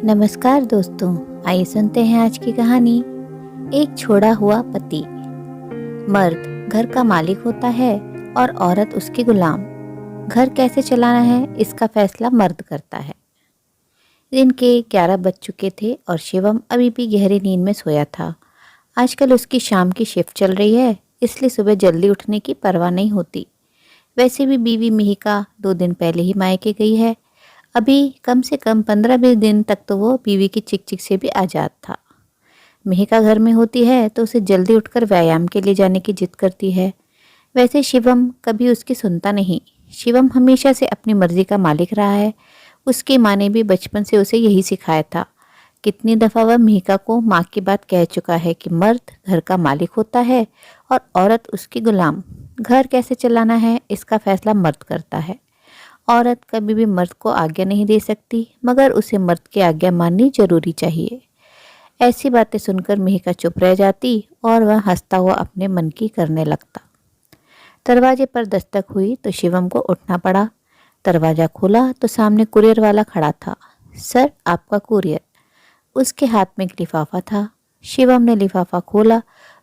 नमस्कार दोस्तों, आइए सुनते हैं आज की कहानी। एक छोड़ा हुआ पति। मर्द घर का मालिक होता है और औरत उसकी गुलाम। घर कैसे चलाना है इसका फैसला मर्द करता है। दिन के 11 बज चुके थे और शिवम अभी भी गहरी नींद में सोया था। आजकल उसकी शाम की शिफ्ट चल रही है, इसलिए सुबह जल्दी उठने की परवाह नहीं होती। वैसे भी बीवी मिहिका 2 दिन पहले ही मायके गई है। अभी कम से कम 15-20 दिन तक तो वो बीवी की चिक चिक से भी आज़ाद था। मिहिका घर में होती है तो उसे जल्दी उठकर व्यायाम के लिए जाने की जिद करती है। वैसे शिवम कभी उसकी सुनता नहीं। शिवम हमेशा से अपनी मर्जी का मालिक रहा है। उसकी माँ ने भी बचपन से उसे यही सिखाया था। कितनी दफ़ा वह मिहिका को माँ की बात कह चुका है कि मर्द घर का मालिक होता है और औरत उसकी गुलाम। घर कैसे चलाना है इसका फैसला मर्द करता है। औरत कभी भी मर्द को आज्ञा नहीं दे सकती, मगर उसे मर्द की आज्ञा माननी जरूरी चाहिए। ऐसी बातें सुनकर मिहिका चुप रह जाती और वह हंसता हुआ अपने मन की करने लगता। दरवाजे पर दस्तक हुई तो शिवम को उठना पड़ा। दरवाजा खोला तो सामने कुरियर वाला खड़ा था। सर, आपका कुरियर। उसके हाथ में एक लिफाफा था। शिवम ने लिफाफा खोला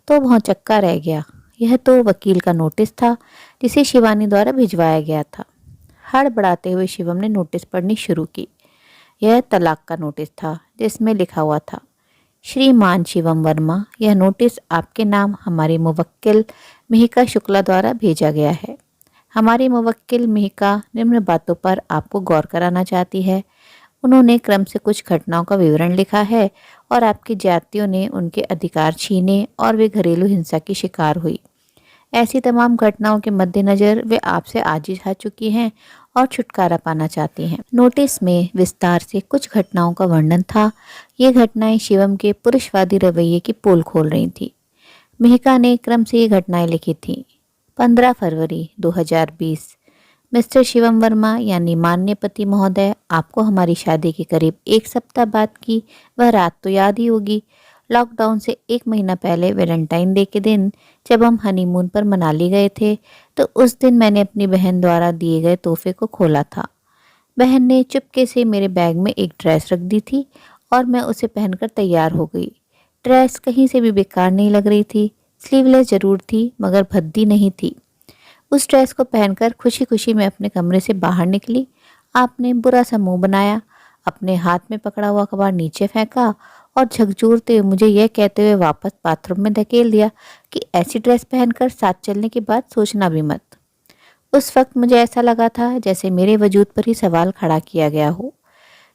तो भौंचक्का रह गया। यह तो वकील का नोटिस था जिसे शिवानी द्वारा भिजवाया गया था। हड़बड़ाते हुए शिवम ने नोटिस पढ़नी शुरू की। यह तलाक का नोटिस था जिसमें लिखा हुआ था, श्रीमान शिवम वर्मा, यह नोटिस आपके नाम हमारी मुवक्किल मिहिका शुक्ला द्वारा भेजा गया है। हमारी मुवक्किल मिहिका निम्न बातों पर आपको गौर कराना चाहती है। उन्होंने क्रम से कुछ घटनाओं का विवरण लिखा है और आपके जातियों ने उनके अधिकार छीने और वे घरेलू हिंसा की शिकार हुई। ऐसी तमाम घटनाओं के मद्देनज़र वे आपसे आजिज आ चुकी हैं और छुटकारा पाना चाहती हैं। नोटिस में विस्तार से कुछ घटनाओं का वर्णन था। ये घटनाएं शिवम के पुरुषवादी रवैये की पोल खोल रही थी। मिहिका ने क्रम से ये घटनाएं लिखी थीं। 15 फरवरी 2020। मिस्टर शिवम वर्मा यानी माननीय पति महोदय, आपको हमारी शादी के करीब 1 सप्ताह बाद की वह रात तो याद ही होगी। लॉकडाउन से 1 महीना पहले वैलेंटाइन डे के दिन जब हम हनीमून पर मनाली गए थे, तो उस दिन मैंने अपनी बहन द्वारा दिए गए तोहफे को खोला था। बहन ने चुपके से मेरे बैग में एक ड्रेस रख दी थी और मैं उसे पहनकर तैयार हो गई। ड्रेस कहीं से भी बेकार नहीं लग रही थी। स्लीवलेस जरूर थी मगर भद्दी नहीं थी। उस ड्रेस को पहनकर खुशी खुशी मैं अपने कमरे से बाहर निकली। आपने बुरा सा मुंह बनाया, अपने हाथ में पकड़ा हुआ अखबार नीचे फेंका और झकझोरते हुए मुझे यह कहते हुए वापस बाथरूम में धकेल दिया कि ऐसी ड्रेस पहनकर साथ चलने की बात सोचना भी मत। उस वक्त मुझे ऐसा लगा था जैसे मेरे वजूद पर ही सवाल खड़ा किया गया हो।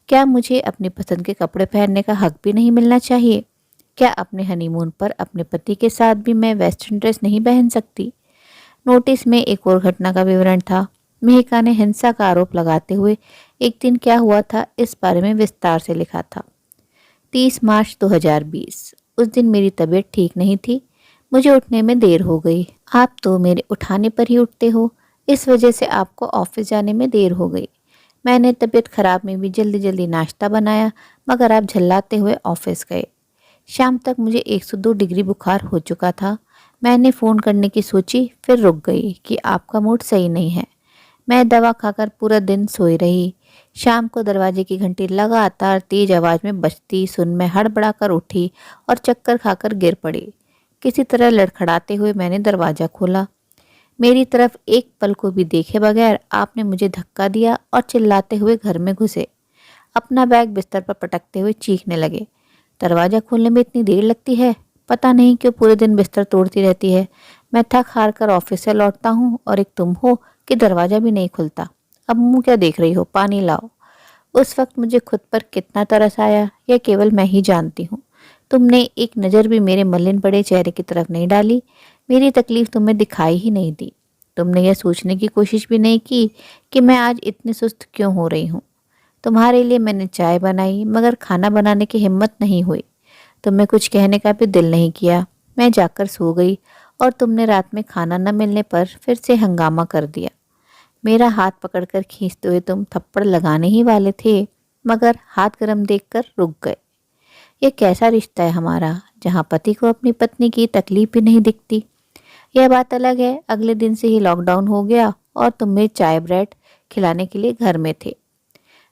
क्या मुझे अपनी पसंद के कपड़े पहनने का हक भी नहीं मिलना चाहिए? क्या अपने हनीमून पर अपने पति के साथ भी मैं वेस्टर्न ड्रेस नहीं पहन सकती? नोटिस में एक और घटना का विवरण था। मिहिका ने हिंसा का आरोप लगाते हुए एक दिन क्या हुआ था इस बारे में विस्तार से लिखा था। 30 मार्च 2020। उस दिन मेरी तबीयत ठीक नहीं थी। मुझे उठने में देर हो गई। आप तो मेरे उठाने पर ही उठते हो, इस वजह से आपको ऑफिस जाने में देर हो गई। मैंने तबीयत खराब में भी जल्दी जल्दी नाश्ता बनाया, मगर आप झल्लाते हुए ऑफिस गए। शाम तक मुझे 102 डिग्री बुखार हो चुका था। मैंने फ़ोन करने की सोची, फिर रुक गई कि आपका मूड सही नहीं है। मैं दवा खाकर पूरा दिन सोई रही। शाम को दरवाजे की घंटी लगातार तेज आवाज़ में बजती सुन मैं हड़बड़ा कर उठी और चक्कर खाकर गिर पड़ी। किसी तरह लड़खड़ाते हुए मैंने दरवाज़ा खोला। मेरी तरफ एक पल को भी देखे बगैर आपने मुझे धक्का दिया और चिल्लाते हुए घर में घुसे। अपना बैग बिस्तर पर पटकते हुए चीखने लगे, दरवाज़ा खोलने में इतनी देर लगती है, पता नहीं क्यों पूरे दिन बिस्तर तोड़ती रहती है। मैं थक हार कर ऑफिस से लौटता हूँ और एक तुम हो कि दरवाज़ा भी नहीं खुलता। अब मुँह क्या देख रही हो, पानी लाओ। उस वक्त मुझे खुद पर कितना तरस आया यह केवल मैं ही जानती हूँ। तुमने एक नज़र भी मेरे मलिन पड़े चेहरे की तरफ नहीं डाली। मेरी तकलीफ तुम्हें दिखाई ही नहीं दी। तुमने यह सोचने की कोशिश भी नहीं की कि मैं आज इतनी सुस्त क्यों हो रही हूँ। तुम्हारे लिए मैंने चाय बनाई मगर खाना बनाने की हिम्मत नहीं हुई। तुम्हें कुछ कहने का भी दिल नहीं किया। मैं जाकर सो गई और तुमने रात में खाना न मिलने पर फिर से हंगामा कर दिया। मेरा हाथ पकड़कर खींचते हुए तुम थप्पड़ लगाने ही वाले थे, मगर हाथ गर्म देखकर रुक गए। ये कैसा रिश्ता है हमारा, जहाँ पति को अपनी पत्नी की तकलीफ भी नहीं दिखती। यह बात अलग है, अगले दिन से ही लॉकडाउन हो गया और तुम मेरे चाय ब्रेड खिलाने के लिए घर में थे।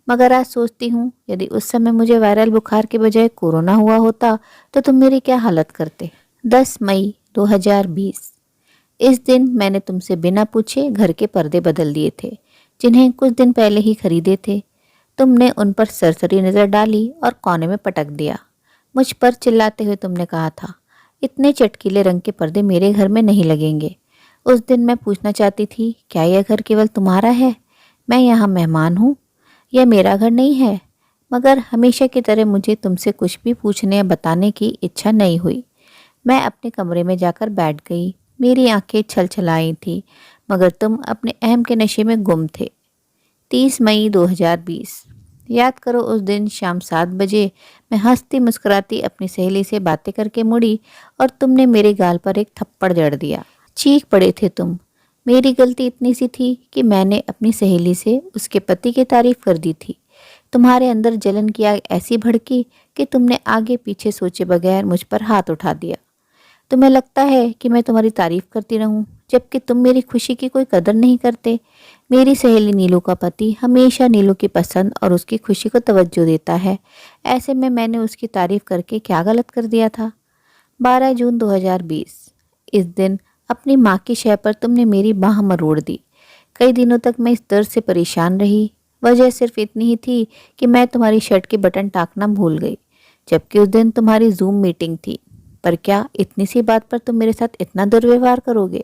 मगर आज सोचती हूँ यदि उस समय मुझे वायरल बुखार के बजाय कोरोना हुआ होता तो तुम मेरी क्या हालत करते। 10 मई 2020। इस दिन मैंने तुमसे बिना पूछे घर के पर्दे बदल दिए थे, जिन्हें कुछ दिन पहले ही खरीदे थे। तुमने उन पर सरसरी नज़र डाली और कोने में पटक दिया। मुझ पर चिल्लाते हुए तुमने कहा था, इतने चटकीले रंग के पर्दे मेरे घर में नहीं लगेंगे। उस दिन मैं पूछना चाहती थी, क्या यह घर केवल तुम्हारा है? मैं यहाँ मेहमान हूँ, यह मेरा घर नहीं है। मगर हमेशा की तरह मुझे तुमसे कुछ भी पूछने या बताने की इच्छा नहीं हुई। मैं अपने कमरे में जाकर बैठ गई। मेरी आंखें छलछलाई थी, मगर तुम अपने अहम के नशे में गुम थे। 30 मई 2020। याद करो, उस दिन शाम 7 बजे मैं हंसती मुस्कुराती अपनी सहेली से बातें करके मुड़ी और तुमने मेरे गाल पर एक थप्पड़ जड़ दिया। चीख पड़े थे तुम। मेरी गलती इतनी सी थी कि मैंने अपनी सहेली से उसके पति की तारीफ कर दी थी। तुम्हारे अंदर जलन की आग ऐसी भड़की कि तुमने आगे पीछे सोचे बगैर मुझ पर हाथ उठा दिया। तुम्हें लगता है कि मैं तुम्हारी तारीफ करती रहूं, जबकि तुम मेरी खुशी की कोई कदर नहीं करते। मेरी सहेली नीलू का पति हमेशा नीलू की पसंद और उसकी खुशी को तवज्जो देता है। ऐसे में मैंने उसकी तारीफ करके क्या गलत कर दिया था? 12 जून 2020। इस दिन अपनी माँ की शय पर तुमने मेरी बाह मरोड़ दी। कई दिनों तक मैं इस दर्द से परेशान रही। वजह सिर्फ इतनी ही थी कि मैं तुम्हारी शर्ट के बटन टाकना भूल गई, जबकि उस दिन तुम्हारी जूम मीटिंग थी। पर क्या इतनी सी बात पर तुम मेरे साथ इतना दुर्व्यवहार करोगे?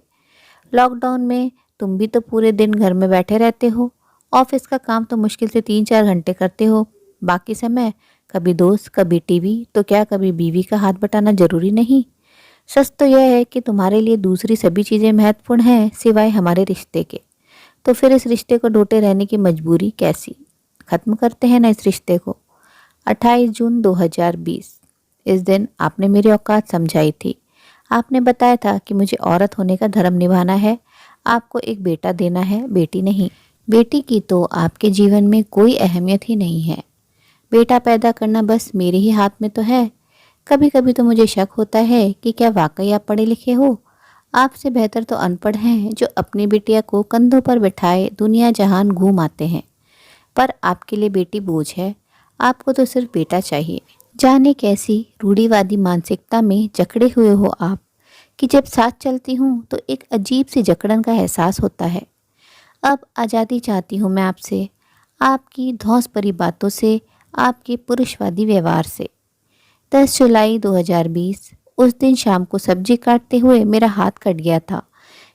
लॉकडाउन में तुम भी तो पूरे दिन घर में बैठे रहते हो। ऑफिस का काम तो मुश्किल से 3-4 घंटे करते हो। बाकी समय कभी दोस्त, कभी टीवी, तो क्या कभी बीवी का हाथ बटाना जरूरी नहीं? सच तो यह है कि तुम्हारे लिए दूसरी सभी चीज़ें महत्वपूर्ण हैं सिवाय हमारे रिश्ते के। तो फिर इस रिश्ते को डोटे रहने की मजबूरी कैसी? खत्म करते हैं ना इस रिश्ते को। 28 जून 2020। इस दिन आपने मेरी औकात समझाई थी। आपने बताया था कि मुझे औरत होने का धर्म निभाना है। आपको एक बेटा देना है, बेटी नहीं। बेटी की तो आपके जीवन में कोई अहमियत ही नहीं है। बेटा पैदा करना बस मेरे ही हाथ में तो है। कभी कभी तो मुझे शक होता है कि क्या वाकई आप पढ़े लिखे हो। आपसे बेहतर तो अनपढ़ हैं जो अपनी बिटिया को कंधों पर बिठाए दुनिया जहान घूम आते हैं। पर आपके लिए बेटी बोझ है। आपको तो सिर्फ बेटा चाहिए। जाने कैसी रूढ़िवादी मानसिकता में जकड़े हुए हो आप कि जब साथ चलती हूँ तो एक अजीब सी जकड़न का एहसास होता है। अब आज़ादी चाहती हूँ मैं आपसे, आपकी धौंस भरी बातों से, आपके पुरुषवादी व्यवहार से। 10 जुलाई 2020। उस दिन शाम को सब्जी काटते हुए मेरा हाथ कट गया था।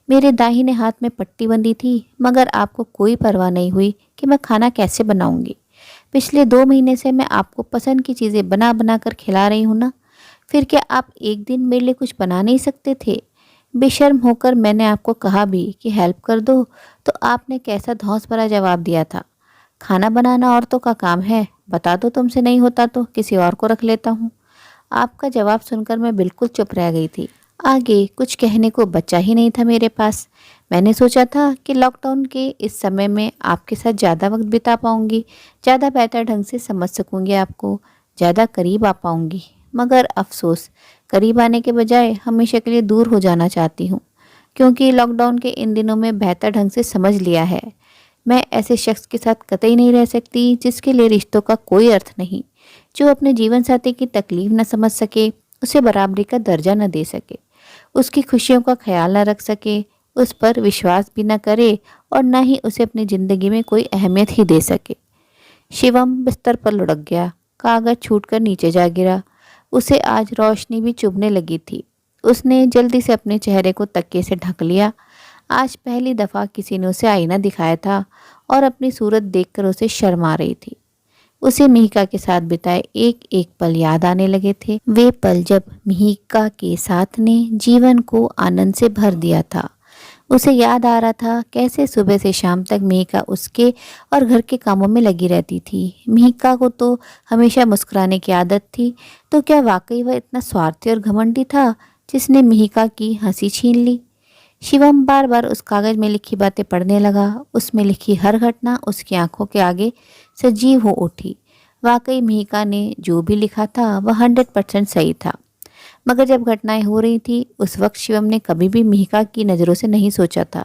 मेरे दाहिने हाथ में पट्टी बंधी थी, मगर आपको कोई परवाह नहीं हुई कि मैं खाना कैसे बनाऊंगी। पिछले 2 महीने से मैं आपको पसंद की चीज़ें बना बना कर खिला रही हूँ ना। फिर क्या आप एक दिन मेरे लिए कुछ बना नहीं सकते थे? बेशर्म होकर मैंने आपको कहा भी कि हेल्प कर दो, तो आपने कैसा धौंस भरा जवाब दिया था, खाना बनाना औरतों का काम है, बता दो तुमसे नहीं होता तो किसी और को रख लेता हूँ। आपका जवाब सुनकर मैं बिल्कुल चुप रह गई थी। आगे कुछ कहने को बचा ही नहीं था मेरे पास। मैंने सोचा था कि लॉकडाउन के इस समय में आपके साथ ज़्यादा वक्त बिता पाऊंगी, ज़्यादा बेहतर ढंग से समझ सकूंगी आपको, ज़्यादा करीब आ पाऊंगी। मगर अफसोस, करीब आने के बजाय हमेशा के लिए दूर हो जाना चाहती हूँ, क्योंकि लॉकडाउन के इन दिनों में बेहतर ढंग से समझ लिया है मैं ऐसे शख्स के साथ कतई नहीं रह सकती जिसके लिए रिश्तों का कोई अर्थ नहीं, जो अपने जीवन साथी की तकलीफ न समझ सके, उसे बराबरी का दर्जा न दे सके, उसकी खुशियों का ख्याल न रख सके, उस पर विश्वास भी न करे और न ही उसे अपनी ज़िंदगी में कोई अहमियत ही दे सके। शिवम बिस्तर पर लुढ़क गया। कागज छूटकर नीचे जा गिरा। उसे आज रोशनी भी चुभने लगी थी। उसने जल्दी से अपने चेहरे को तकिए से ढक लिया। आज पहली दफ़ा किसी ने उसे आईना दिखाया था और अपनी सूरत देखकर उसे शर्म आ रही थी। उसे मिहिका के साथ बिताए एक एक पल याद आने लगे थे। वे पल जब मिहिका के साथ ने जीवन को आनंद से भर दिया था। उसे याद आ रहा था कैसे सुबह से शाम तक मिहिका उसके और घर के कामों में लगी रहती थी। मिहिका को तो हमेशा मुस्कुराने की आदत थी, तो क्या वाकई वह इतना स्वार्थी और घमंडी था जिसने मिहिका की हंसी छीन ली? शिवम बार बार उस कागज में लिखी बातें पढ़ने लगा। उसमें लिखी हर घटना उसकी आंखों के आगे सजीव हो उठी। वाकई मिहिका ने जो भी लिखा था वह 100% सही था। मगर जब घटनाएं हो रही थी उस वक्त शिवम ने कभी भी मिहिका की नज़रों से नहीं सोचा था।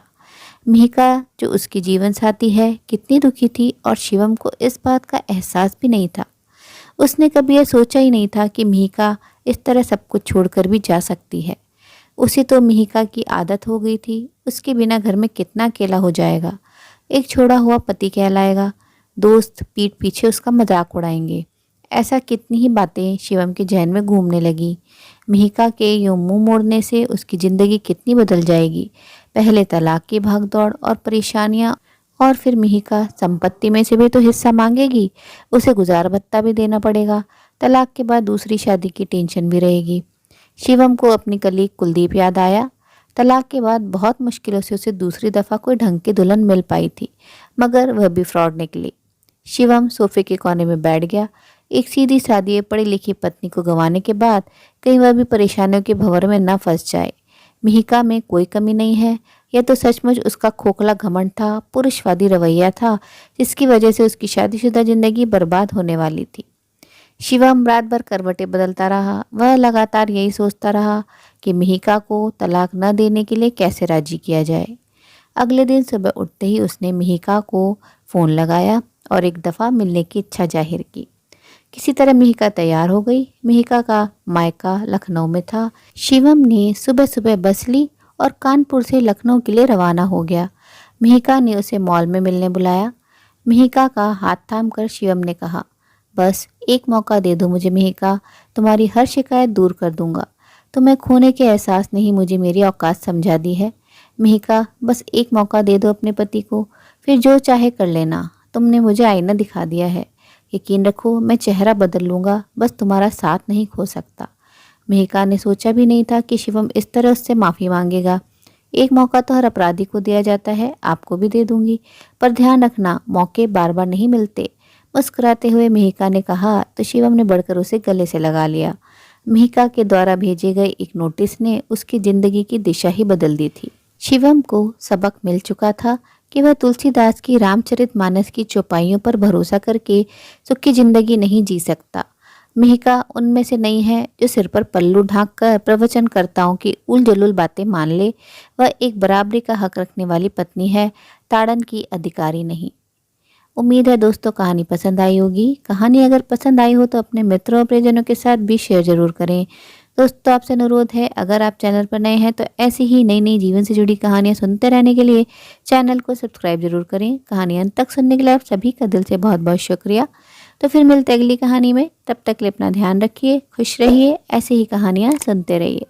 मिहिका जो उसकी जीवन साथी है कितनी दुखी थी और शिवम को इस बात का एहसास भी नहीं था। उसने कभी यह सोचा ही नहीं था कि मिहिका इस तरह सब कुछ छोड़कर भी जा सकती है। उसे तो मिहिका की आदत हो गई थी, उसके बिना घर में कितना अकेला हो जाएगा। एक छोड़ा हुआ पति कहलाएगा, दोस्त पीठ पीछे उसका मजाक उड़ाएंगे। ऐसा कितनी ही बातें शिवम के जहन में घूमने लगी। मिहिका के यूं मुंह मोड़ने से उसकी ज़िंदगी कितनी बदल जाएगी। पहले तलाक की भागदौड़ और परेशानियां, और फिर मिहिका संपत्ति में से भी तो हिस्सा मांगेगी, उसे गुजार भत्ता भी देना पड़ेगा। तलाक के बाद दूसरी शादी की टेंशन भी रहेगी। शिवम को अपनी कलीग कुलदीप याद आया। तलाक के बाद बहुत मुश्किलों से उसे दूसरी दफ़ा कोई ढंग की दुल्हन मिल पाई थी, मगर वह भी फ्रॉड निकली। शिवम सोफे के कोने में बैठ गया। एक सीधी सादी पढ़ी लिखी पत्नी को गंवाने के बाद कहीं वह भी परेशानियों के भंवर में न फंस जाए। मिहिका में कोई कमी नहीं है, यह तो सचमुच उसका खोखला घमंड था, पुरुषवादी रवैया था, जिसकी वजह से उसकी शादीशुदा जिंदगी बर्बाद होने वाली थी। शिवम रात भर करवटें बदलता रहा। वह लगातार यही सोचता रहा कि मिहिका को तलाक न देने के लिए कैसे राजी किया जाए। अगले दिन सुबह उठते ही उसने मिहिका को फ़ोन लगाया और एक दफ़ा मिलने की इच्छा जाहिर की। किसी तरह मिहिका तैयार हो गई। मिहिका का मायका लखनऊ में था। शिवम ने सुबह सुबह बस ली और कानपुर से लखनऊ के लिए रवाना हो गया। मिहिका ने उसे मॉल में मिलने बुलाया। मिहिका का हाथ थाम कर शिवम ने कहा, बस एक मौका दे दो मुझे मिहिका, तुम्हारी हर शिकायत दूर कर दूंगा। तुम्हें खोने के एहसास ने ही मुझे मेरी औकात समझा दी है। मिहिका, बस एक मौका दे दो अपने पति को, फिर जो चाहे कर लेना। तुमने मुझे आईना दिखा दिया है, यकीन रखो मैं चेहरा बदल लूँगा, बस तुम्हारा साथ नहीं खो सकता। मिहिका ने सोचा भी नहीं था कि शिवम इस तरह उससे माफ़ी मांगेगा। एक मौका तो हर अपराधी को दिया जाता है, आपको भी दे दूंगी, पर ध्यान रखना मौके बार बार नहीं मिलते। मुस्कुराते हुए मिहिका ने कहा तो शिवम ने बढ़कर उसे गले से लगा लिया। मिहिका के द्वारा भेजे गए एक नोटिस ने उसकी जिंदगी की दिशा ही बदल दी थी। शिवम को सबक मिल चुका था कि वह तुलसीदास की रामचरितमानस की चौपाइयों पर भरोसा करके सुखी जिंदगी नहीं जी सकता। मिहिका उनमें से नहीं है जो सिर पर पल्लू ढांक कर प्रवचनकर्ताओं की उलझुल बातें मान ले। वह एक बराबरी का हक रखने वाली पत्नी है, ताड़न की अधिकारी नहीं। उम्मीद है दोस्तों कहानी पसंद आई होगी। कहानी अगर पसंद आई हो तो अपने मित्रों और प्रियजनों के साथ भी शेयर जरूर करें। दोस्तों आपसे अनुरोध है, अगर आप चैनल पर नए हैं तो ऐसी ही नई नई जीवन से जुड़ी कहानियां सुनते रहने के लिए चैनल को सब्सक्राइब जरूर करें। कहानी अंत तक सुनने के लिए आप सभी का दिल से बहुत बहुत शुक्रिया। तो फिर मिलते अगली कहानी में, तब तक के लिए अपना ध्यान रखिए, खुश रहिए, ऐसी ही कहानियाँ सुनते रहिए।